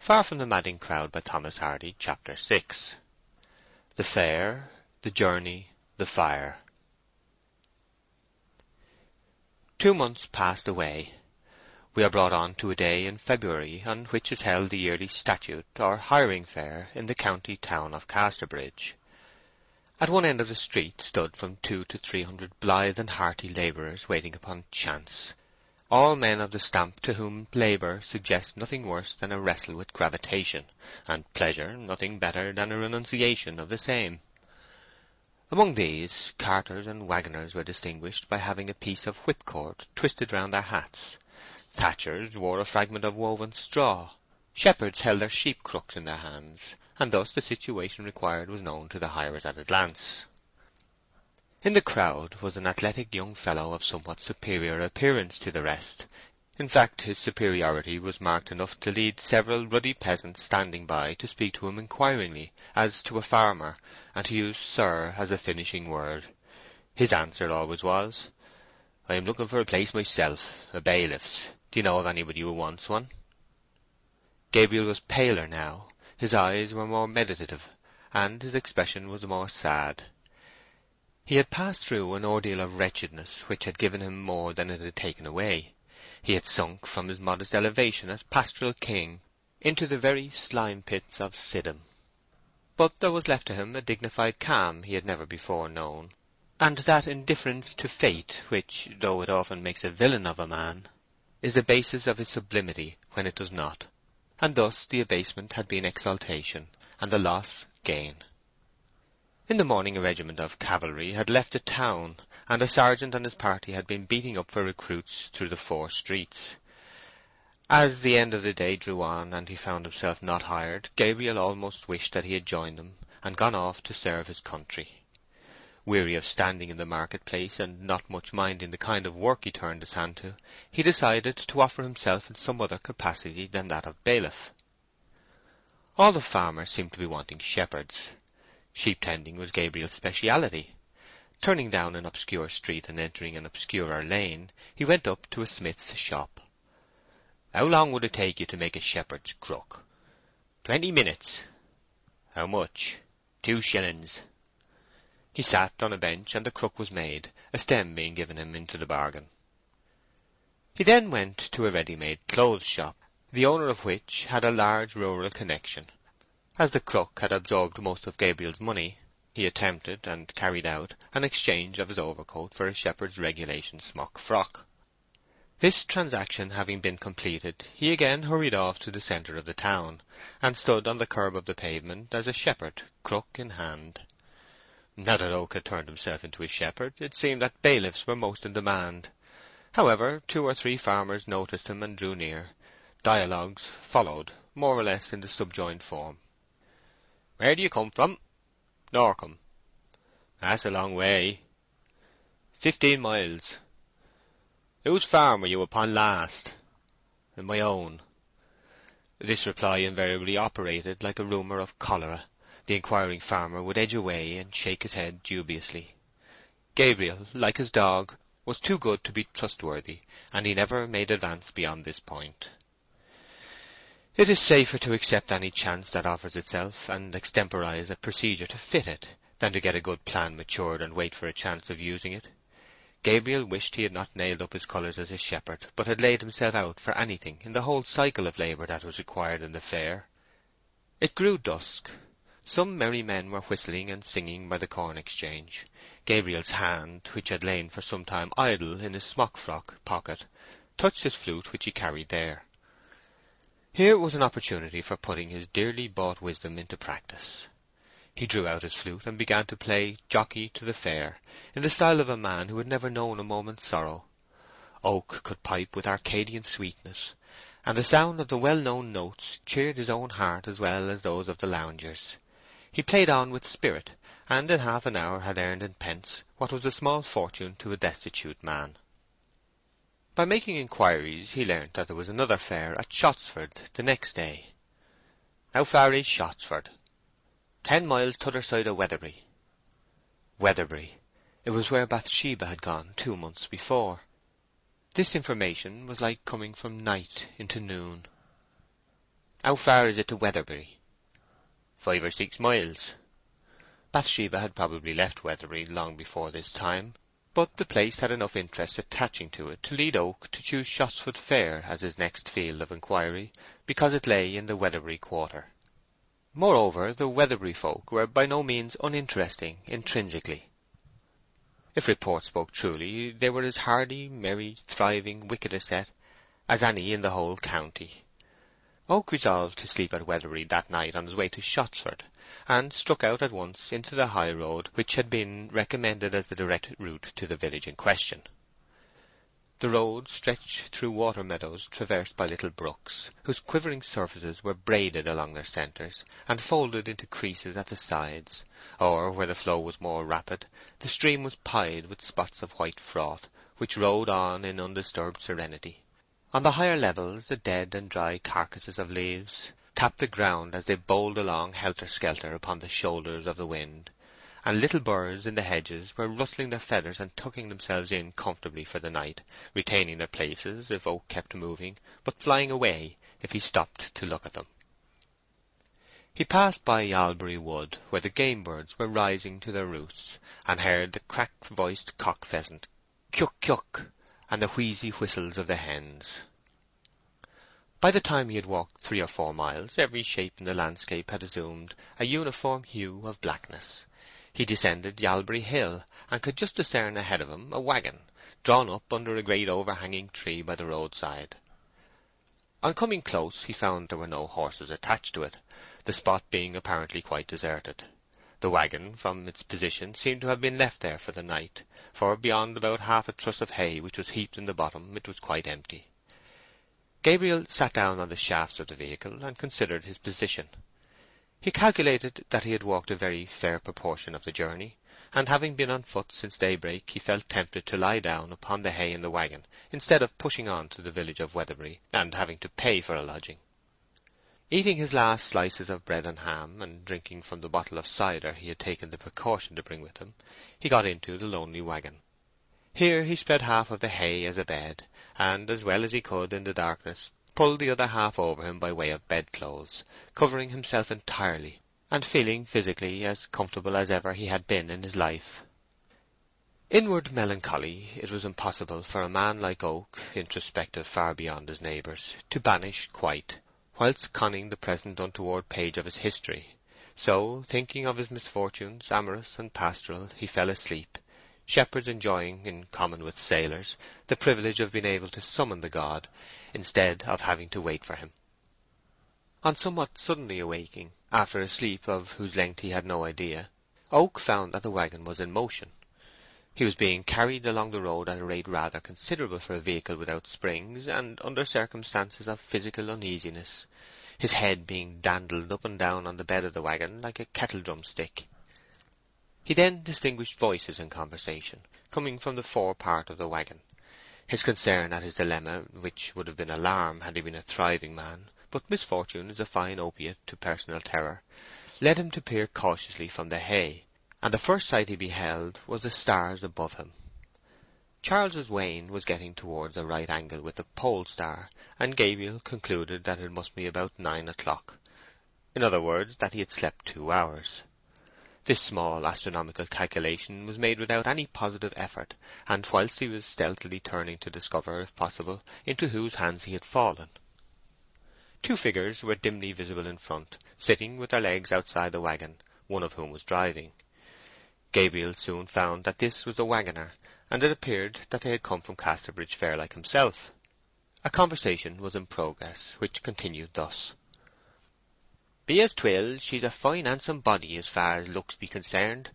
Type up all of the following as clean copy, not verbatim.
Far from the Madding Crowd by Thomas Hardy, Chapter 6. The Fair, the Journey, the Fire. 2 months passed away. We are brought on to a day in February on which is held the yearly statute or hiring fair in the county town of Casterbridge. At one end of the street stood from 200 to 300 blithe and hearty labourers waiting upon chance, all men of the stamp to whom labour suggests nothing worse than a wrestle with gravitation, and pleasure nothing better than a renunciation of the same. Among these, carters and waggoners were distinguished by having a piece of whipcord twisted round their hats. Thatchers wore a fragment of woven straw. Shepherds held their sheep crooks in their hands, and thus the situation required was known to the hirers at a glance. In the crowd was an athletic young fellow of somewhat superior appearance to the rest. In fact, his superiority was marked enough to lead several ruddy peasants standing by to speak to him inquiringly, as to a farmer, and to use "sir" as a finishing word. His answer always was, "I am looking for a place myself, a bailiff's. Do you know of anybody who wants one?" Gabriel was paler now, his eyes were more meditative, and his expression was more sad. He had passed through an ordeal of wretchedness which had given him more than it had taken away. He had sunk from his modest elevation as pastoral king into the very slime pits of Sidham. But there was left to him a dignified calm he had never before known, and that indifference to fate which, though it often makes a villain of a man, is the basis of his sublimity when it does not. And thus the abasement had been exaltation, and the loss gain. In the morning a regiment of cavalry had left the town, and a sergeant and his party had been beating up for recruits through the 4 streets. As the end of the day drew on and he found himself not hired, Gabriel almost wished that he had joined them and gone off to serve his country. Weary of standing in the market-place and not much minding the kind of work he turned his hand to, he decided to offer himself in some other capacity than that of bailiff. All the farmers seemed to be wanting shepherds. Sheep-tending was Gabriel's speciality. Turning down an obscure street and entering an obscurer lane, he went up to a smith's shop. "How long would it take you to make a shepherd's crook?" "20 minutes." "How much?" "2 shillings." He sat on a bench, and the crook was made, a stem being given him into the bargain. He then went to a ready-made clothes shop, the owner of which had a large rural connection. As the crook had absorbed most of Gabriel's money, he attempted, and carried out, an exchange of his overcoat for a shepherd's regulation smock frock. This transaction having been completed, he again hurried off to the centre of the town, and stood on the curb of the pavement as a shepherd, crook in hand. Now that Oak had turned himself into a shepherd, it seemed that bailiffs were most in demand. However, 2 or 3 farmers noticed him and drew near. Dialogues followed, more or less in the subjoined form. "Where do you come from?" "Norcombe." "That's a long way." 15 miles. "Whose farm were you upon last?" "My own." This reply invariably operated like a rumour of cholera. The inquiring farmer would edge away and shake his head dubiously. Gabriel, like his dog, was too good to be trustworthy, and he never made advance beyond this point. It is safer to accept any chance that offers itself, and extemporize a procedure to fit it, than to get a good plan matured and wait for a chance of using it. Gabriel wished he had not nailed up his colours as a shepherd, but had laid himself out for anything in the whole cycle of labour that was required in the fair. It grew dusk. Some merry men were whistling and singing by the corn exchange. Gabriel's hand, which had lain for some time idle in his smock-frock pocket, touched his flute, which he carried there. Here was an opportunity for putting his dearly bought wisdom into practice. He drew out his flute and began to play Jockey to the Fair, in the style of a man who had never known a moment's sorrow. Oak could pipe with Arcadian sweetness, and the sound of the well-known notes cheered his own heart as well as those of the loungers. He played on with spirit, and in half an hour had earned in pence what was a small fortune to a destitute man. By making inquiries he learnt that there was another fair at Shottsford the next day. "How far is Shottsford?" 10 miles t'other side of Weatherbury." Weatherbury. It was where Bathsheba had gone 2 months before. This information was like coming from night into noon. How far is it to Weatherbury?" 5 or 6 miles. Bathsheba had probably left Weatherbury long before this time, but the place had enough interest attaching to it to lead Oak to choose Shottsford Fair as his next field of inquiry, because it lay in the Weatherbury quarter. Moreover, the Weatherbury folk were by no means uninteresting intrinsically. If report spoke truly, they were as hardy, merry, thriving, wicked a set as any in the whole county. Oak resolved to sleep at Weatherbury that night on his way to Shottsford, and struck out at once into the high road which had been recommended as the direct route to the village in question. The road stretched through water meadows traversed by little brooks, whose quivering surfaces were braided along their centres and folded into creases at the sides, or, where the flow was more rapid, the stream was pied with spots of white froth, which rode on in undisturbed serenity. On the higher levels the dead and dry carcasses of leaves tapped the ground as they bowled along helter-skelter upon the shoulders of the wind, and little birds in the hedges were rustling their feathers and tucking themselves in comfortably for the night, retaining their places if Oak kept moving, but flying away if he stopped to look at them. He passed by Yalbury Wood, where the game birds were rising to their roosts, and heard the crack-voiced cock-pheasant "Kyuk-kyuk," and the wheezy whistles of the hens. By the time he had walked 3 or 4 miles, every shape in the landscape had assumed a uniform hue of blackness. He descended Yalbury Hill, and could just discern ahead of him a waggon, drawn up under a great overhanging tree by the roadside. On coming close he found there were no horses attached to it, the spot being apparently quite deserted. The waggon, from its position, seemed to have been left there for the night, for beyond about half a truss of hay which was heaped in the bottom it was quite empty. Gabriel sat down on the shafts of the vehicle and considered his position. He calculated that he had walked a very fair proportion of the journey, and having been on foot since daybreak he felt tempted to lie down upon the hay in the waggon instead of pushing on to the village of Weatherbury and having to pay for a lodging. Eating his last slices of bread and ham, and drinking from the bottle of cider he had taken the precaution to bring with him, he got into the lonely waggon. Here he spread half of the hay as a bed, and, as well as he could in the darkness, pulled the other half over him by way of bedclothes, covering himself entirely, and feeling physically as comfortable as ever he had been in his life. Inward melancholy it was impossible for a man like Oak, introspective far beyond his neighbours, to banish quite, whilst conning the present untoward page of his history. So, thinking of his misfortunes, amorous and pastoral, he fell asleep, shepherds enjoying, in common with sailors, the privilege of being able to summon the god, instead of having to wait for him. On somewhat suddenly awaking, after a sleep of whose length he had no idea, Oak found that the waggon was in motion. He was being carried along the road at a rate rather considerable for a vehicle without springs, and under circumstances of physical uneasiness, his head being dandled up and down on the bed of the waggon like a kettle-drum stick. He then distinguished voices in conversation, coming from the fore part of the waggon. His concern at his dilemma, which would have been alarm had he been a thriving man, but misfortune is a fine opiate to personal terror, led him to peer cautiously from the hay, and the first sight he beheld was the stars above him. Charles's Wain was getting towards a right angle with the pole star, and Gabriel concluded that it must be about 9 o'clock. In other words, that he had slept 2 hours. This small astronomical calculation was made without any positive effort, and whilst he was stealthily turning to discover, if possible, into whose hands he had fallen. 2 figures were dimly visible in front, sitting with their legs outside the waggon, one of whom was driving. Gabriel soon found that this was the waggoner, and it appeared that they had come from Casterbridge Fair like himself. A conversation was in progress, which continued thus. "Be as 'twill, she's a fine handsome body as far as looks be concerned,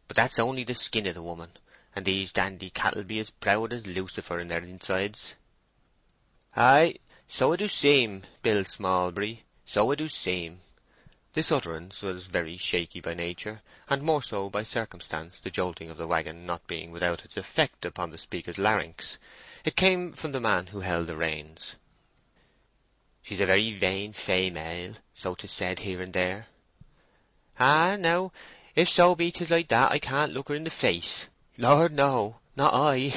but that's only the skin of the woman, and these dandy cattle be as proud as Lucifer in their insides." "Aye, so it do seem, Bill Smallbury, so it do seem." This utterance was very shaky by nature, and more so by circumstance, the jolting of the waggon not being without its effect upon the speaker's larynx. It came from the man who held the reins. "She's a very vain female, so 'tis said here and there." "Ah, now, if so be 'tis like that, I can't look her in the face. Lord, no, not I,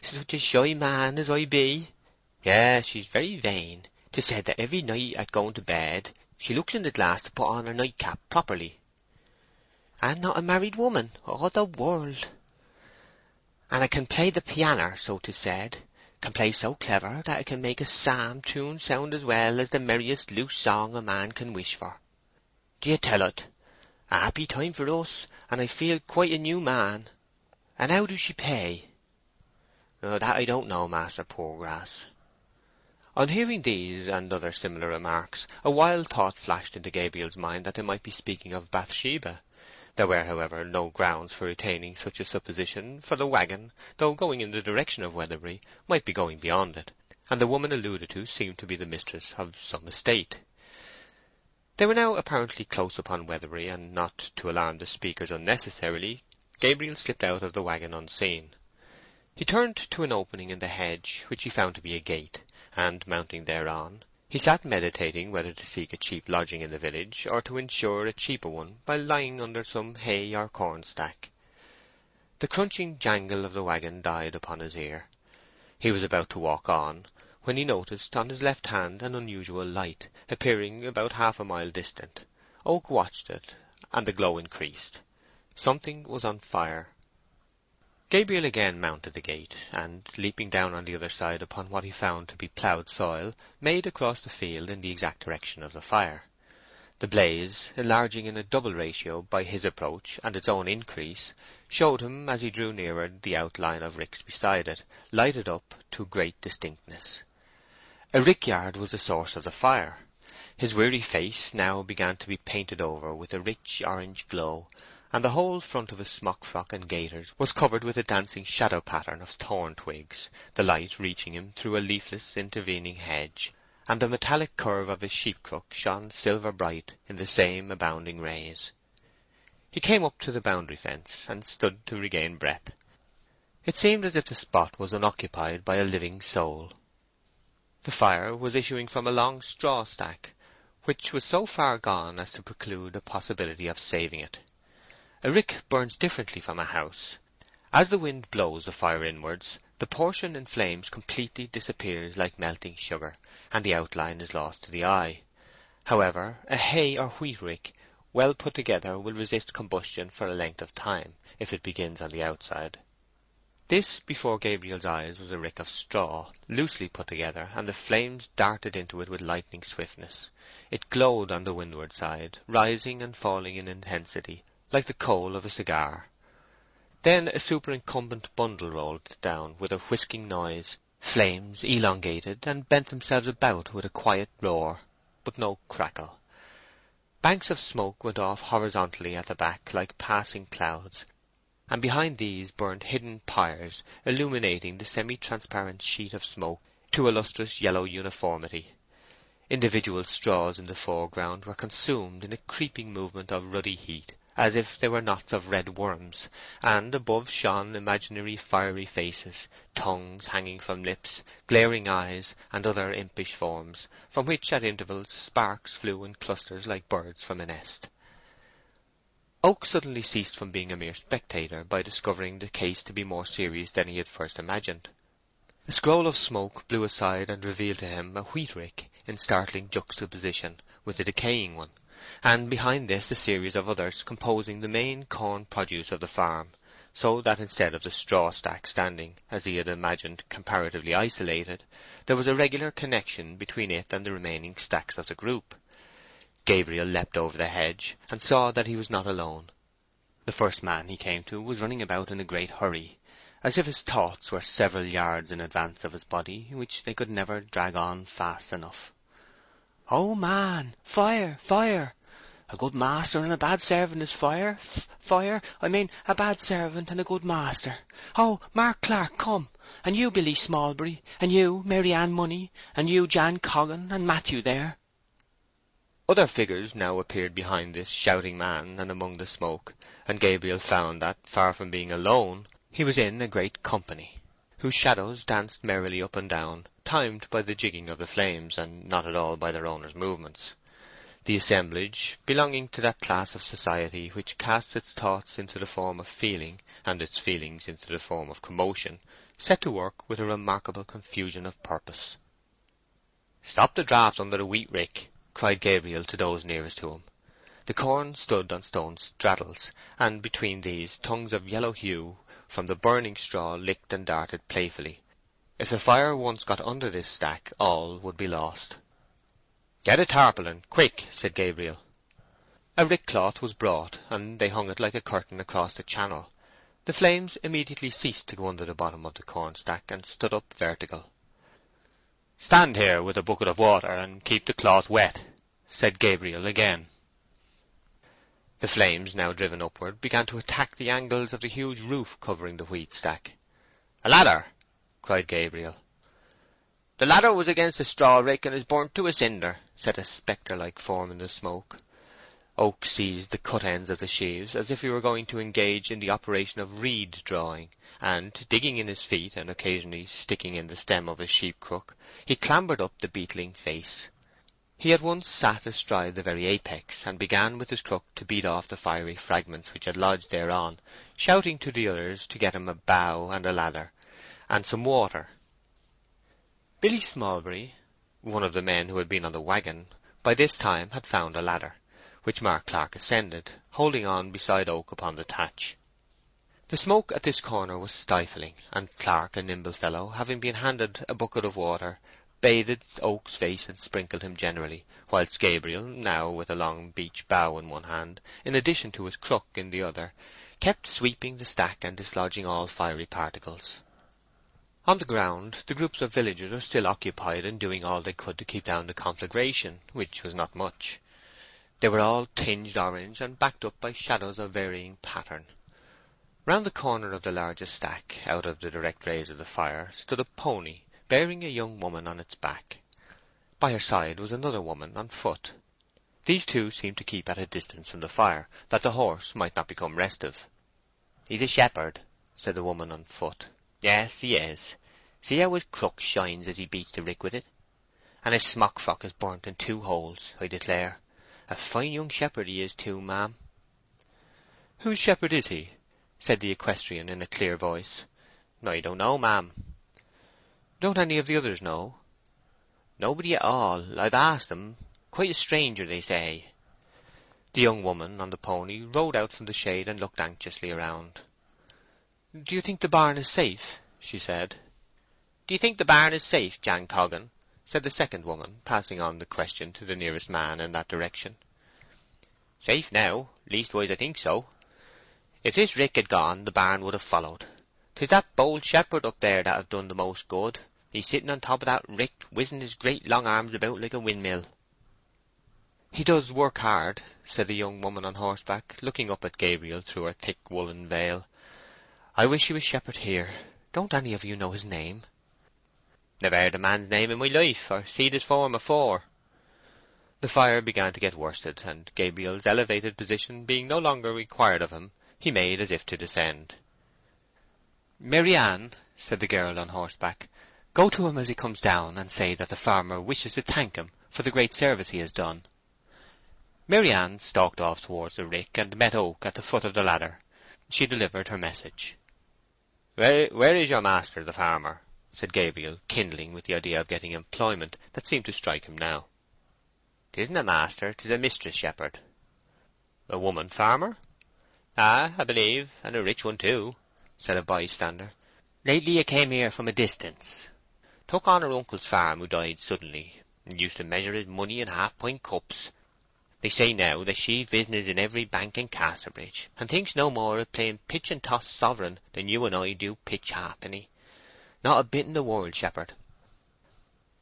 such a shy man as I be. Yes, she's very vain, 'Tis said that every night at going to bed she looks in the glass to put on her nightcap properly. And not a married woman, oh the world! And I can play the pianner, so 'tis said, can play so clever that it can make a psalm tune sound as well as the merriest loose song a man can wish for. Do you tell it? A happy time for us, and I feel quite a new man. And how do she pay? Oh, that I don't know, Master Poorgrass. On hearing these and other similar remarks, a wild thought flashed into Gabriel's mind that they might be speaking of Bathsheba. There were, however, no grounds for retaining such a supposition, for the waggon, though going in the direction of Weatherbury, might be going beyond it, and the woman alluded to seemed to be the mistress of some estate. They were now apparently close upon Weatherbury, and not to alarm the speakers unnecessarily, Gabriel slipped out of the waggon unseen. He turned to an opening in the hedge, which he found to be a gate, and, mounting thereon, he sat meditating whether to seek a cheap lodging in the village, or to ensure a cheaper one by lying under some hay or corn stack. The crunching jangle of the waggon died upon his ear. He was about to walk on, when he noticed on his left hand an unusual light, appearing about half a mile distant. Oak watched it, and the glow increased. Something was on fire. Gabriel again mounted the gate, and, leaping down on the other side upon what he found to be ploughed soil, made across the field in the exact direction of the fire. The blaze, enlarging in a double ratio by his approach and its own increase, showed him, as he drew nearer, the outline of ricks beside it, lighted up to great distinctness. A rickyard was the source of the fire. His weary face now began to be painted over with a rich orange glow, and the whole front of his smock-frock and gaiters was covered with a dancing shadow pattern of thorn twigs, the light reaching him through a leafless intervening hedge, and the metallic curve of his sheep-crook shone silver-bright in the same abounding rays. He came up to the boundary fence, and stood to regain breath. It seemed as if the spot was unoccupied by a living soul. The fire was issuing from a long straw stack, which was so far gone as to preclude a possibility of saving it. A rick burns differently from a house. As the wind blows the fire inwards, the portion in flames completely disappears like melting sugar, and the outline is lost to the eye. However, a hay or wheat rick, well put together, will resist combustion for a length of time, if it begins on the outside. This, before Gabriel's eyes, was a rick of straw, loosely put together, and the flames darted into it with lightning swiftness. It glowed on the windward side, rising and falling in intensity, like the coal of a cigar. Then a superincumbent bundle rolled down with a whisking noise. Flames elongated and bent themselves about with a quiet roar, but no crackle. Banks of smoke went off horizontally at the back like passing clouds, and behind these burned hidden pyres, illuminating the semi-transparent sheet of smoke to a lustrous yellow uniformity. Individual straws in the foreground were consumed in a creeping movement of ruddy heat, as if they were knots of red worms, and above shone imaginary fiery faces, tongues hanging from lips, glaring eyes, and other impish forms, from which at intervals sparks flew in clusters like birds from a nest. Oak suddenly ceased from being a mere spectator by discovering the case to be more serious than he had first imagined. A scroll of smoke blew aside and revealed to him a wheat rick in startling juxtaposition with a decaying one, and behind this a series of others composing the main corn produce of the farm, so that instead of the straw stack standing, as he had imagined, comparatively isolated, there was a regular connection between it and the remaining stacks of the group. Gabriel leapt over the hedge, and saw that he was not alone. The first man he came to was running about in a great hurry, as if his thoughts were several yards in advance of his body, which they could never drag on fast enough. "Oh, man! Fire! Fire! A good master and a bad servant is fire. Fire! I mean a bad servant and a good master. Oh, Mark Clark, come! And you, Billy Smallbury, and you, Mary Ann Money, and you, Jan Coggan, and Matthew there." Other figures now appeared behind this shouting man and among the smoke, and Gabriel found that, far from being alone, he was in a great company, whose shadows danced merrily up and down, timed by the jigging of the flames, and not at all by their owners' movements. The assemblage, belonging to that class of society which casts its thoughts into the form of feeling, and its feelings into the form of commotion, set to work with a remarkable confusion of purpose. "Stop the draughts under the wheat rick," cried Gabriel to those nearest to him. The corn stood on stone straddles, and between these tongues of yellow hue from the burning straw licked and darted playfully. If the fire once got under this stack, all would be lost. "Get a tarpaulin, quick," said Gabriel. A rick cloth was brought, and they hung it like a curtain across the channel. The flames immediately ceased to go under the bottom of the corn stack, and stood up vertical. "Stand here with a bucket of water, and keep the cloth wet," said Gabriel again. The flames, now driven upward, began to attack the angles of the huge roof covering the wheat stack. "A ladder!" cried Gabriel. "The ladder was against the straw rick and is burnt to a cinder," said a spectre-like form in the smoke. Oak seized the cut ends of the sheaves as if he were going to engage in the operation of reed drawing, and, digging in his feet and occasionally sticking in the stem of his sheep crook, he clambered up the beetling face. He at once sat astride the very apex, and began with his crook to beat off the fiery fragments which had lodged thereon, shouting to the others to get him a bough and a ladder, and some water. Billy Smallbury, one of the men who had been on the waggon, by this time had found a ladder, which Mark Clark ascended, holding on beside Oak upon the thatch. The smoke at this corner was stifling, and Clark, a nimble fellow, having been handed a bucket of water, bathed Oak's face and sprinkled him generally, whilst Gabriel, now with a long beech bough in one hand, in addition to his crook in the other, kept sweeping the stack and dislodging all fiery particles. On the ground the groups of villagers were still occupied in doing all they could to keep down the conflagration, which was not much. They were all tinged orange and backed up by shadows of varying pattern. Round the corner of the largest stack, out of the direct rays of the fire, stood a pony bearing a young woman on its back. By her side was another woman on foot. These two seemed to keep at a distance from the fire, that the horse might not become restive. "He's a shepherd," said the woman on foot. "Yes, he is. See how his crook shines as he beats the rick with it? And his smock frock is burnt in 2 holes, I declare. A fine young shepherd he is too, ma'am." "Whose shepherd is he?" said the equestrian in a clear voice. "I don't know, ma'am." "Don't any of the others know?" "Nobody at all. I've asked them. Quite a stranger, they say." The young woman on the pony rode out from the shade and looked anxiously around. "Do you think the barn is safe?" she said. "Do you think the barn is safe, Jan Coggan?" said the second woman, passing on the question to the nearest man in that direction. "Safe now. Leastwise I think so. If this rick had gone, the barn would have followed. 'Tis that bold shepherd up there that have done the most good. He's sitting on top of that rick, whizzing his great long arms about like a windmill." "He does work hard," said the young woman on horseback, looking up at Gabriel through her thick woollen veil. "I wish he was shepherd here. Don't any of you know his name?" "Never heard a man's name in my life, or seed his form afore." The fire began to get worsted, and Gabriel's elevated position being no longer required of him, he made as if to descend. "Marianne," said the girl on horseback, "go to him as he comes down, and say that the farmer wishes to thank him for the great service he has done." Marianne stalked off towards the rick, and met Oak at the foot of the ladder. She delivered her message. Where is your master, the farmer?" said Gabriel, kindling with the idea of getting employment that seemed to strike him now. "'Tisn't a master, 'tis a mistress shepherd." "A woman farmer?" "Ah, I believe, and a rich one too," said a bystander. "Lately 'a came here from a distance. Took on her uncle's farm, who died suddenly, and used to measure his money in half-pint cups. They say now that she's business in every bank in Casterbridge, and thinks no more of playing pitch and toss sovereign than you and I do pitch halfpenny. Not a bit in the world, shepherd."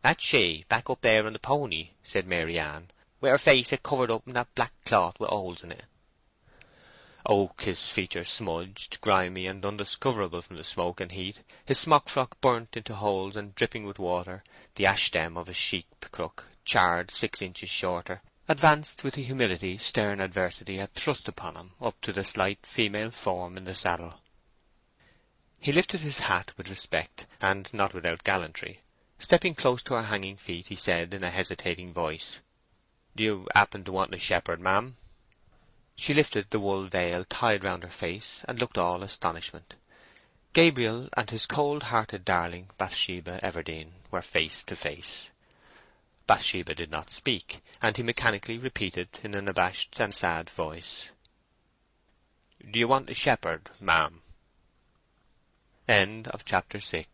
"That's she, back up there on the pony," said Maryann, "with her face covered up in that black cloth with holes in it." Oak, his features smudged, grimy, and undiscoverable from the smoke and heat, his smock-frock burnt into holes and dripping with water, the ash-stem of his sheep crook, charred 6 inches shorter, advanced with the humility stern adversity had thrust upon him up to the slight female form in the saddle. He lifted his hat with respect, and not without gallantry. Stepping close to her hanging feet, he said in a hesitating voice, "Do you happen to want a shepherd, ma'am?" She lifted the wool veil tied round her face, and looked all astonishment. Gabriel and his cold-hearted darling Bathsheba Everdene were face to face. Bathsheba did not speak, and he mechanically repeated in an abashed and sad voice, "Do you want a shepherd, ma'am?" Chapter 7.